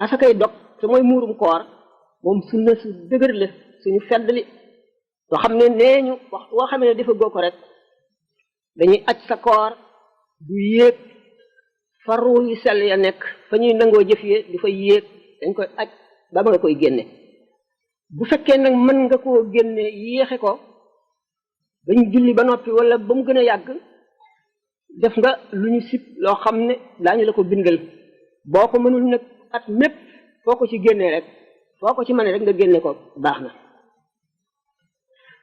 asakay dog te mooy muurum koor moom sunna su dëgër la suñu feddli soo xam ne nee ñu waxtu woo xamee ne dafa goo ko rek dañuy aj sa koor du yéeg fa ruu yu sell ya nekk fa ñuy nangoo jëf yi di fa yéeg dañ koy aj ba ma nga koy génne bu fekkee nag mën nga koo génne yéexe ko bañ julli ba noppi wala ba mu gën a yàgg def nga lu ñu sib loo xam ne daañu la ko bindal boo ko mënul nag at mépp foo ko ci génnee rek foo ko ci mënee rek nga génne ko baax na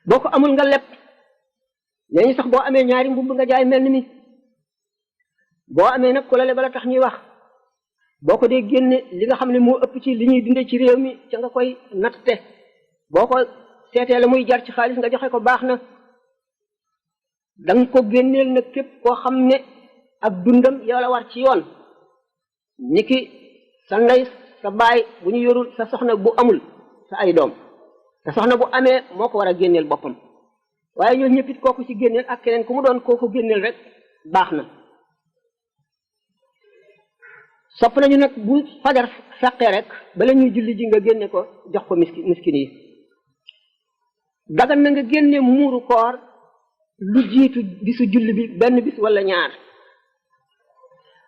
boo ko amul nga lepp nee ñu sax boo amee ñaari mbubb nga jaay mel ni mi boo amee nag ku la lebal a tax ñuy wax boo ko dee génne li nga xam ne moo ëpp ci li ñuy dundee ci réew mi ca nga koy natte boo ko seetee la muy jar ci xaalis nga joxe ko baax na danga ko génneel nag képp koo xam ne ak dundam yow la war ci yoon niki sa ndey sa baay bu ñu yorul sa soxna bu amul sa ay doom sa soxna bu amee moo ko war a génneel boppam waaye ñooñu ñëpp it kooku ci génneel ak keneen ku mu doon kooku génneel rek baax na sopp nañu nag bu fajar feqee rek bala ñuy julli ji nga génne ko jox ko miskin yi dagan na nga génne muuru koor lu jiitu bisu julli bi benn bis wala ñaar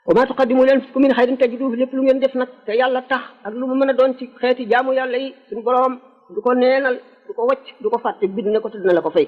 wa ma tuqaddimu li anfusikum min xayrin tajiduhu lépp lu ngeen def nag te yàlla tax ak lu mu mën a doon ci xeeti jaamu yàlla yi suñu boroom du ko neenal du ko wacc du ko fàtte bind na ko te dina la ko fay